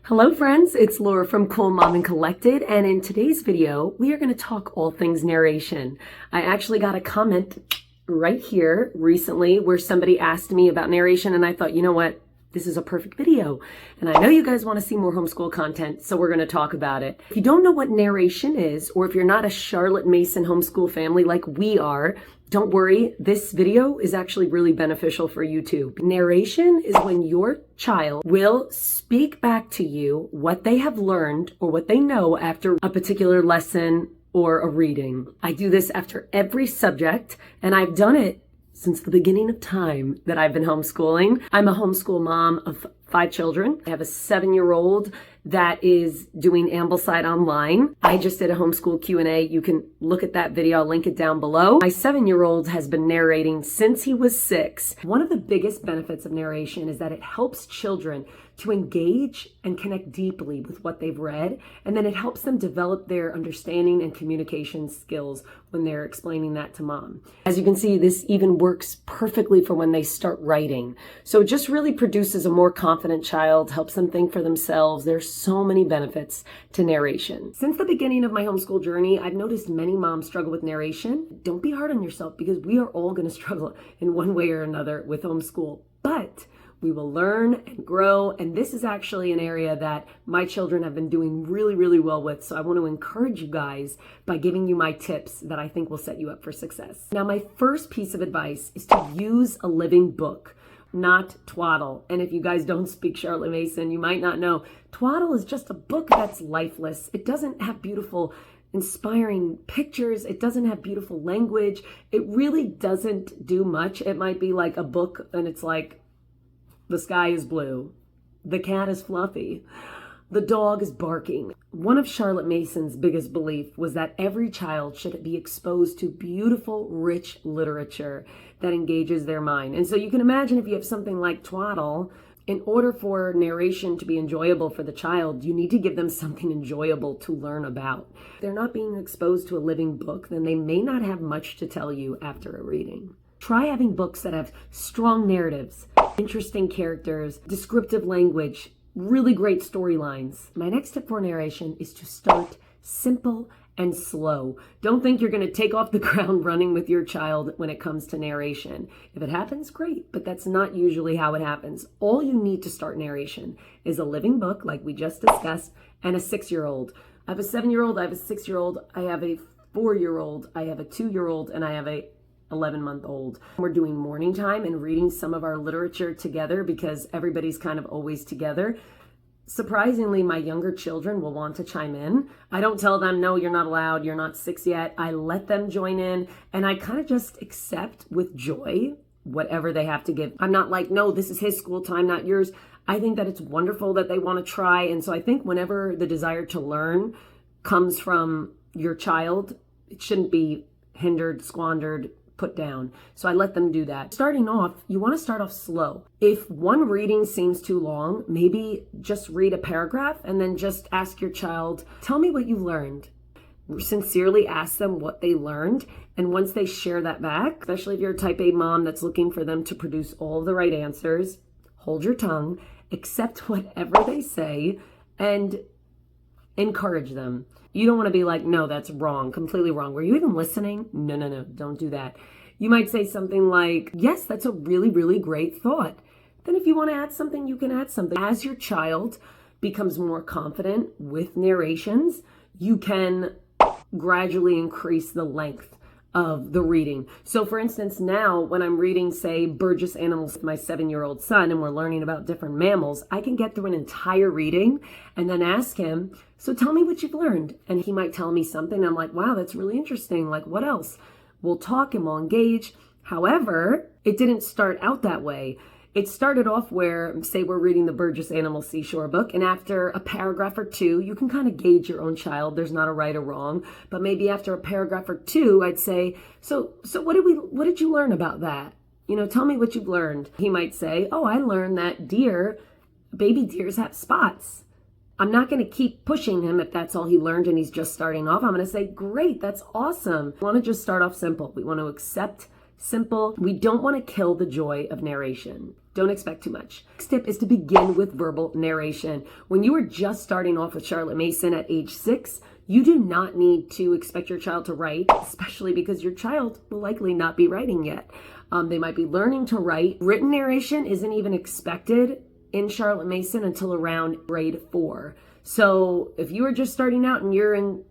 Hello friends, it's Laura from Cool Mom and Collected, and in today's video, we are going to talk all things narration. I actually got a comment right here recently where somebody asked me about narration, and I thought, you know what? This is a perfect video. And I know you guys want to see more homeschool content, so we're going to talk about it. If you don't know what narration is, or if you're not a Charlotte Mason homeschool family like we are, don't worry, this video is actually really beneficial for you too. Narration is when your child will speak back to you what they have learned or what they know after a particular lesson or a reading. I do this after every subject, and I've done it since the beginning of time that I've been homeschooling. I'm a homeschool mom of 5 children. I have a 7-year-old that is doing Ambleside online. I just did a homeschool Q&A. You can look at that video. I'll link it down below. My 7-year-old has been narrating since he was 6. One of the biggest benefits of narration is that it helps children to engage and connect deeply with what they've read, and then it helps them develop their understanding and communication skills when they're explaining that to mom. As you can see, this even works perfectly for when they start writing. So it just really produces a more confident child, helps them think for themselves. There's so many benefits to narration. Since the beginning of my homeschool journey, I've noticed many moms struggle with narration. Don't be hard on yourself, because we are all going to struggle in one way or another with homeschool. But we will learn and grow, and this is actually an area that my children have been doing really, really well with. So I want to encourage you guys by giving you my tips that I think will set you up for success. Now, my first piece of advice is to use a living book, not twaddle. And if you guys don't speak Charlotte Mason, you might not know, twaddle is just a book that's lifeless. It doesn't have beautiful, inspiring pictures. It doesn't have beautiful language. It really doesn't do much. It might be like a book and it's like, the sky is blue, the cat is fluffy, the dog is barking. One of Charlotte Mason's biggest beliefs was that every child should be exposed to beautiful, rich literature that engages their mind. And so you can imagine if you have something like twaddle, in order for narration to be enjoyable for the child, you need to give them something enjoyable to learn about. If they're not being exposed to a living book, then they may not have much to tell you after a reading. Try having books that have strong narratives, interesting characters, descriptive language, really great storylines. My next tip for narration is to start simple and slow. Don't think you're going to take off the ground running with your child when it comes to narration. If it happens, great, but that's not usually how it happens. All you need to start narration is a living book, like we just discussed, and a 6-year-old. I have a 7-year-old, I have a 6-year-old, I have a 4-year-old, I have a 2-year-old, and I have a 11-month-old. We're doing morning time and reading some of our literature together because everybody's kind of always together. Surprisingly, my younger children will want to chime in. I don't tell them, no, you're not allowed, you're not 6 yet. I let them join in, and I kind of just accept with joy whatever they have to give. I'm not like, no, this is his school time, not yours. I think that it's wonderful that they want to try, and so I think whenever the desire to learn comes from your child, it shouldn't be hindered, squandered, put down. So I let them do that. Starting off, you want to start off slow. If one reading seems too long, maybe just read a paragraph and then just ask your child, tell me what you learned. Sincerely ask them what they learned. And once they share that back, especially if you're a type A mom that's looking for them to produce all the right answers, hold your tongue, accept whatever they say, and encourage them. You don't want to be like, no, that's wrong, completely wrong. Were you even listening? No, don't do that. You might say something like, yes, that's a really, really great thought. Then if you want to add something, you can add something. As your child becomes more confident with narrations, you can gradually increase the length of the reading. So for instance, now when I'm reading, say, Burgess Animals with my 7-year-old son, and we're learning about different mammals, I can get through an entire reading and then ask him, so tell me what you've learned. And he might tell me something. I'm like, wow, that's really interesting. Like, what else? We'll talk and we'll engage. However, it didn't start out that way. It started off where, say we're reading the Burgess Animal Seashore book, and after a paragraph or two, you can kind of gauge your own child. There's not a right or wrong, but maybe after a paragraph or two, I'd say, so what did you learn about that? You know, tell me what you've learned. He might say, oh, I learned that baby deers have spots. I'm not going to keep pushing him if that's all he learned and he's just starting off. I'm going to say, great, that's awesome. We want to just start off simple. We want to accept simple. We don't want to kill the joy of narration. Don't expect too much. Next tip is to begin with verbal narration. When you are just starting off with Charlotte Mason at age 6, you do not need to expect your child to write, especially because your child will likely not be writing yet. They might be learning to write. Written narration isn't even expected in Charlotte Mason until around grade 4. So if you are just starting out and you're in,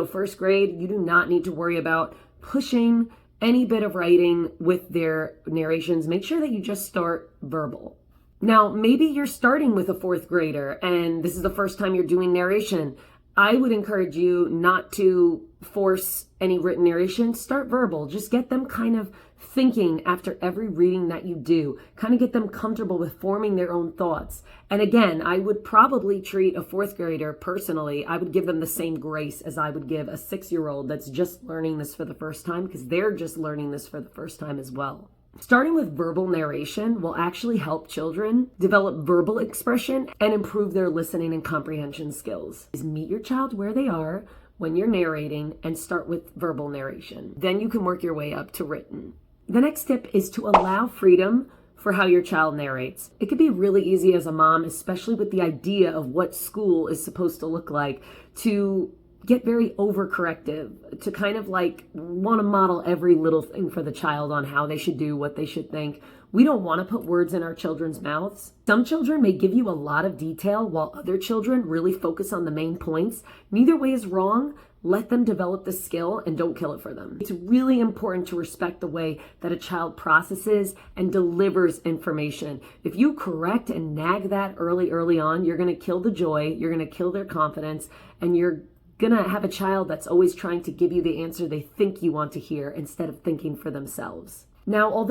first grade, you do not need to worry about pushing any bit of writing with their narrations. Make sure that you just start verbal. Now, maybe you're starting with a 4th grader and this is the first time you're doing narration. I would encourage you not to force any written narration. Start verbal. Just get them kind of thinking after every reading that you do. Kind of get them comfortable with forming their own thoughts. And again, I would probably treat a 4th grader personally. I would give them the same grace as I would give a 6-year-old that's just learning this for the first time, because they're just learning this for the first time as well. Starting with verbal narration will actually help children develop verbal expression and improve their listening and comprehension skills. Meet your child where they are when you're narrating and start with verbal narration. Then you can work your way up to written. The next tip is to allow freedom for how your child narrates. It could be really easy as a mom, especially with the idea of what school is supposed to look like, to get very overcorrective, to kind of want to model every little thing for the child on how they should do, what they should think. We don't want to put words in our children's mouths. Some children may give you a lot of detail while other children really focus on the main points. Neither way is wrong. Let them develop the skill and don't kill it for them. It's really important to respect the way that a child processes and delivers information. If you correct and nag that early on, you're going to kill the joy, you're going to kill their confidence, and you're gonna have a child that's always trying to give you the answer they think you want to hear instead of thinking for themselves. Now,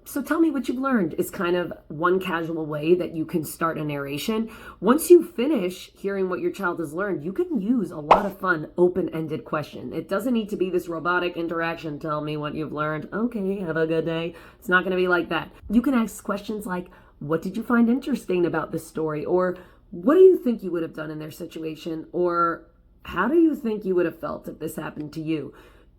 so tell me what you've learned is kind of one casual way that you can start a narration. Once you finish hearing what your child has learned, you can use a lot of fun, open-ended question. It doesn't need to be this robotic interaction, tell me what you've learned. Okay, have a good day. It's not gonna be like that. You can ask questions like, what did you find interesting about this story? Or what do you think you would have done in their situation? Or how do you think you would have felt if this happened to you?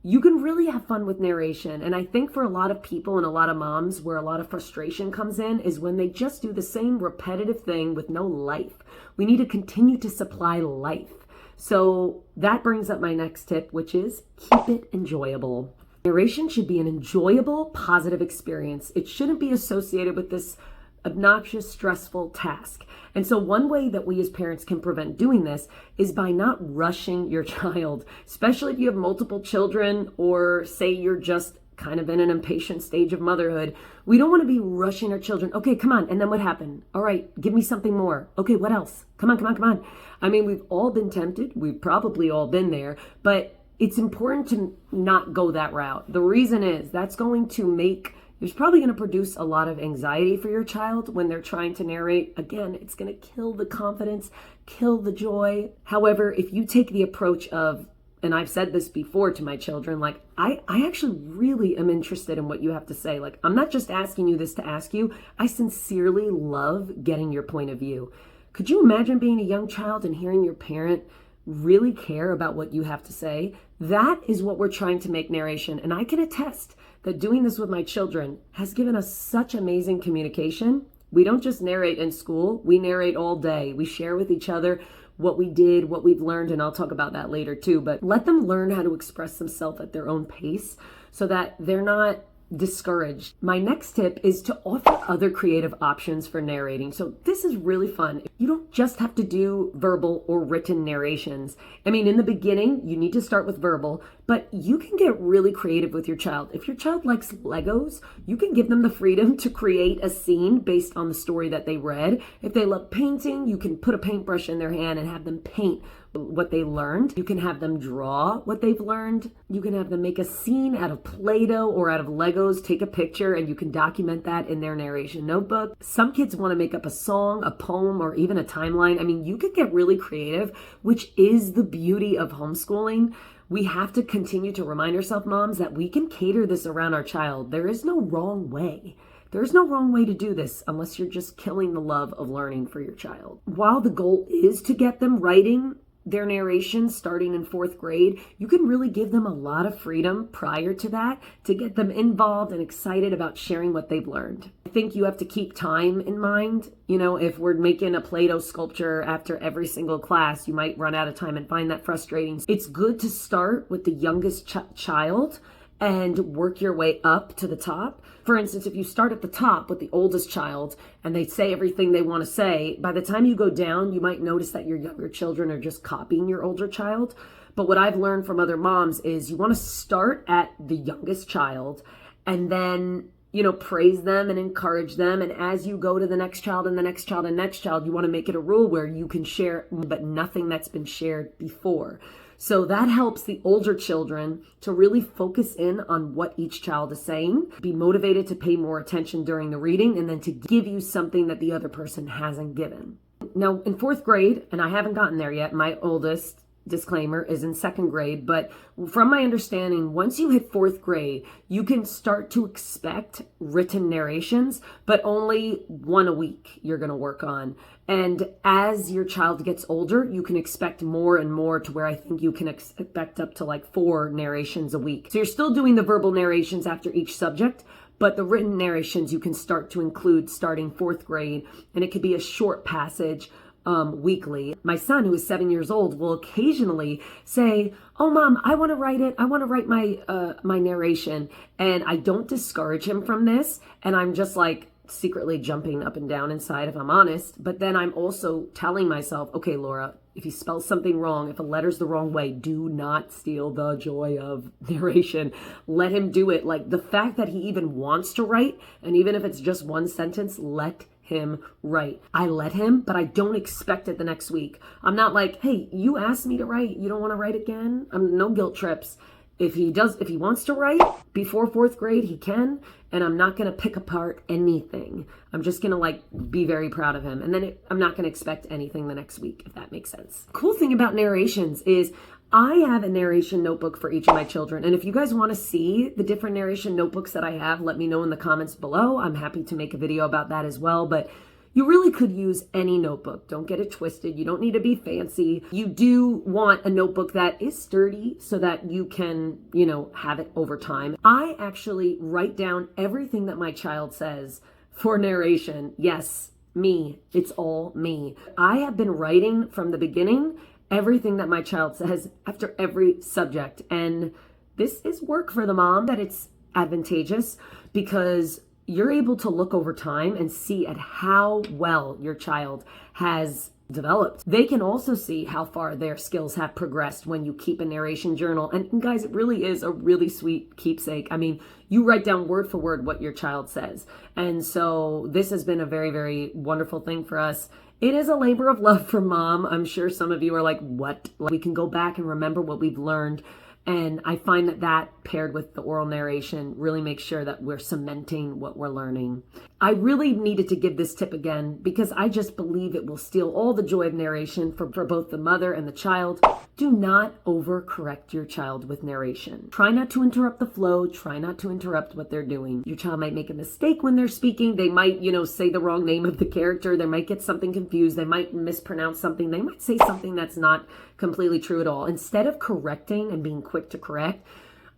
You can really have fun with narration. And I think for a lot of people and a lot of moms, where a lot of frustration comes in is when they just do the same repetitive thing with no life. We need to continue to supply life. So that brings up my next tip, which is keep it enjoyable. Narration should be an enjoyable, positive experience. It shouldn't be associated with this obnoxious, stressful task. And so one way that we as parents can prevent doing this is by not rushing your child, especially if you have multiple children or say you're just kind of in an impatient stage of motherhood. We don't want to be rushing our children. Okay, come on. And then what happened? All right, give me something more. Okay, what else? Come on. I mean, we've all been tempted. We've probably all been there, but it's important to not go that route. The reason is it's probably going to produce a lot of anxiety for your child when they're trying to narrate. Again, it's going to kill the confidence, kill the joy. However, if you take the approach of, and I've said this before to my children, I actually really am interested in what you have to say. I'm not just asking you this to ask you. I sincerely love getting your point of view. Could you imagine being a young child and hearing your parent really care about what you have to say? That is what we're trying to make narration. And I can attest that doing this with my children has given us such amazing communication. We don't just narrate in school, we narrate all day. We share with each other what we did, what we've learned, and I'll talk about that later too. But let them learn how to express themselves at their own pace so that they're not discouraged. My next tip is to offer other creative options for narrating. So this is really fun. You don't just have to do verbal or written narrations. I mean, in the beginning, you need to start with verbal, but you can get really creative with your child. If your child likes Legos, you can give them the freedom to create a scene based on the story that they read. If they love painting, you can put a paintbrush in their hand and have them paint what they learned. You can have them draw what they've learned. You can have them make a scene out of Play-Doh or out of Legos, take a picture, and you can document that in their narration notebook. Some kids want to make up a song, a poem, or even a timeline. I mean, you could get really creative, which is the beauty of homeschooling. We have to continue to remind ourselves, moms, that we can cater this around our child. There is no wrong way. There's no wrong way to do this unless you're just killing the love of learning for your child. While the goal is to get them writing their narrations starting in 4th grade, you can really give them a lot of freedom prior to that to get them involved and excited about sharing what they've learned. I think you have to keep time in mind. You know, if we're making a Play-Doh sculpture after every single class, you might run out of time and find that frustrating. It's good to start with the youngest child and work your way up to the top. For instance, if you start at the top with the oldest child and they say everything they want to say, by the time you go down, you might notice that your younger children are just copying your older child. But what I've learned from other moms is you want to start at the youngest child and then, you know, praise them and encourage them. And as you go to the next child and the next child and next child, you want to make it a rule where you can share, but nothing that's been shared before. So that helps the older children to really focus in on what each child is saying, be motivated to pay more attention during the reading, and then to give you something that the other person hasn't given. Now, in 4th grade, and I haven't gotten there yet, my oldest, disclaimer, is in 2nd grade, but from my understanding, once you hit 4th grade, you can start to expect written narrations, but only one a week you're going to work on. And as your child gets older, you can expect more and more, to where I think you can expect up to like 4 narrations a week. So you're still doing the verbal narrations after each subject, but the written narrations you can start to include starting 4th grade, and it could be a short passage weekly. My son, who is 7 years old, will occasionally say, "Oh, Mom, I want to write it. I want to write my narration." And I don't discourage him from this. And I'm just like secretly jumping up and down inside, if I'm honest. But then I'm also telling myself, okay, Laura, if he spells something wrong, if a letter's the wrong way, do not steal the joy of narration. Let him do it. Like, the fact that he even wants to write, and even if it's just one sentence, let him write. I let him, but I don't expect it the next week. I'm not like, hey, you asked me to write, you don't want to write again? No guilt trips. If he wants to write before 4th grade, he can, and I'm not going to pick apart anything. I'm just going to like be very proud of him. And then I'm not going to expect anything the next week, if that makes sense. Cool thing about narrations is I have a narration notebook for each of my children. And if you guys want to see the different narration notebooks that I have, let me know in the comments below. I'm happy to make a video about that as well. But you really could use any notebook. Don't get it twisted. You don't need to be fancy. You do want a notebook that is sturdy so that you can, you know, have it over time. I actually write down everything that my child says for narration. Yes, me. It's all me. I have been writing from the beginning everything that my child says after every subject. And this is work for the mom, that it's advantageous because you're able to look over time and see at how well your child has developed. They can also see how far their skills have progressed when you keep a narration journal. And guys, it really is a really sweet keepsake. I mean, you write down word for word what your child says. And so this has been a very, very wonderful thing for us. It is a labor of love for mom. I'm sure some of you are like, what? We can go back and remember what we've learned. And I find that paired with the oral narration really makes sure that we're cementing what we're learning. I really needed to give this tip again because I just believe it will steal all the joy of narration for both the mother and the child. Do not overcorrect your child with narration. Try not to interrupt the flow. Try not to interrupt what they're doing. Your child might make a mistake when they're speaking. They might, say the wrong name of the character. They might get something confused. They might mispronounce something. They might say something that's not completely true at all. Instead of correcting and being quick to correct,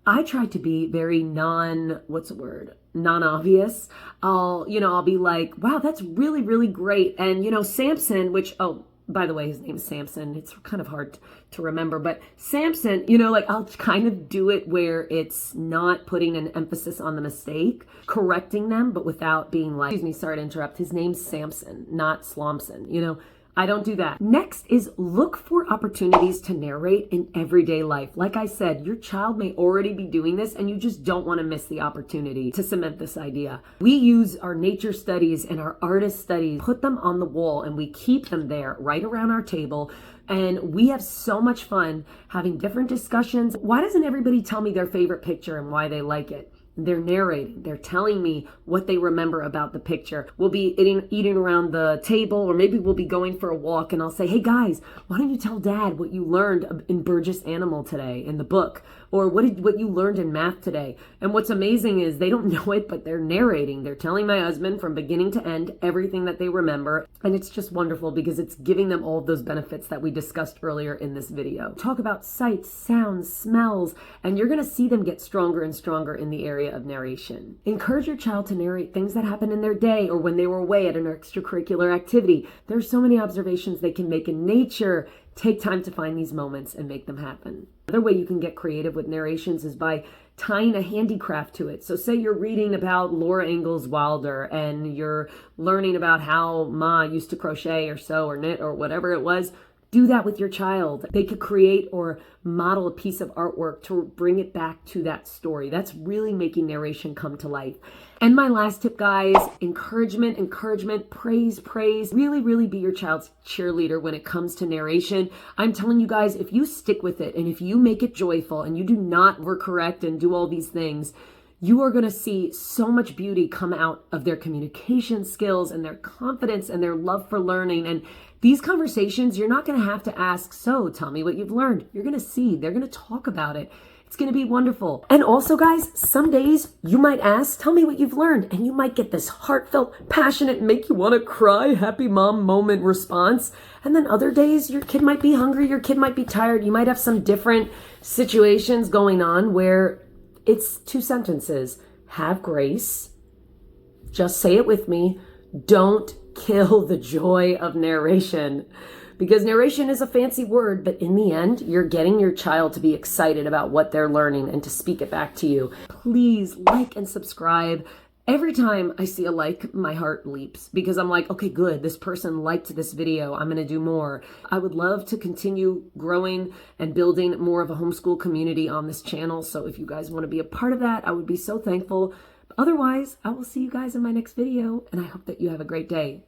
I try to be very non-obvious. I'll be like, wow, that's really, really great. And, Samson, which, oh, by the way, his name is Samson. It's kind of hard to remember, but Samson, I'll kind of do it where it's not putting an emphasis on the mistake, correcting them, but without being like, excuse me, sorry to interrupt. His name's Samson, not Slomson, I don't do that. Next is look for opportunities to narrate in everyday life. Like I said, your child may already be doing this and you just don't want to miss the opportunity to cement this idea. We use our nature studies and our artist studies, put them on the wall, and we keep them there right around our table. And we have so much fun having different discussions. Why doesn't everybody tell me their favorite picture and why they like it? They're narrating. They're telling me what they remember about the picture. We'll be eating around the table, or maybe we'll be going for a walk, and I'll say, hey guys, why don't you tell Dad what you learned in Burgess Animal today in the book? Or what you learned in math today. And what's amazing is they don't know it, but they're narrating. They're telling my husband from beginning to end everything that they remember. And it's just wonderful because it's giving them all of those benefits that we discussed earlier in this video. Talk about sights, sounds, smells, and you're going to see them get stronger and stronger in the area of narration. Encourage your child to narrate things that happened in their day or when they were away at an extracurricular activity. There's so many observations they can make in nature. Take time to find these moments and make them happen. Another way you can get creative with narrations is by tying a handicraft to it. So say you're reading about Laura Ingalls Wilder and you're learning about how Ma used to crochet or sew or knit or whatever it was. Do that with your child. They could create or model a piece of artwork to bring it back to that story. That's really making narration come to life. And my last tip, guys, encouragement, praise. Really be your child's cheerleader when it comes to narration. I'm telling you guys, if you stick with it and if you make it joyful and you do not overcorrect and do all these things, you are going to see so much beauty come out of their communication skills and their confidence and their love for learning. And these conversations, you're not going to have to ask, so tell me what you've learned. You're going to see, they're going to talk about it. It's going to be wonderful. And also, guys, some days you might ask, tell me what you've learned. And you might get this heartfelt, passionate, make you want to cry, happy mom moment response. And then other days your kid might be hungry, your kid might be tired. You might have some different situations going on where it's 2 sentences. Have grace. Just say it with me. Don't kill the joy of narration. Because narration is a fancy word, but in the end, you're getting your child to be excited about what they're learning and to speak it back to you. Please like and subscribe. Every time I see a like, my heart leaps because I'm like, okay, good. This person liked this video. I'm going to do more. I would love to continue growing and building more of a homeschool community on this channel. So if you guys want to be a part of that, I would be so thankful. Otherwise, I will see you guys in my next video, and I hope that you have a great day.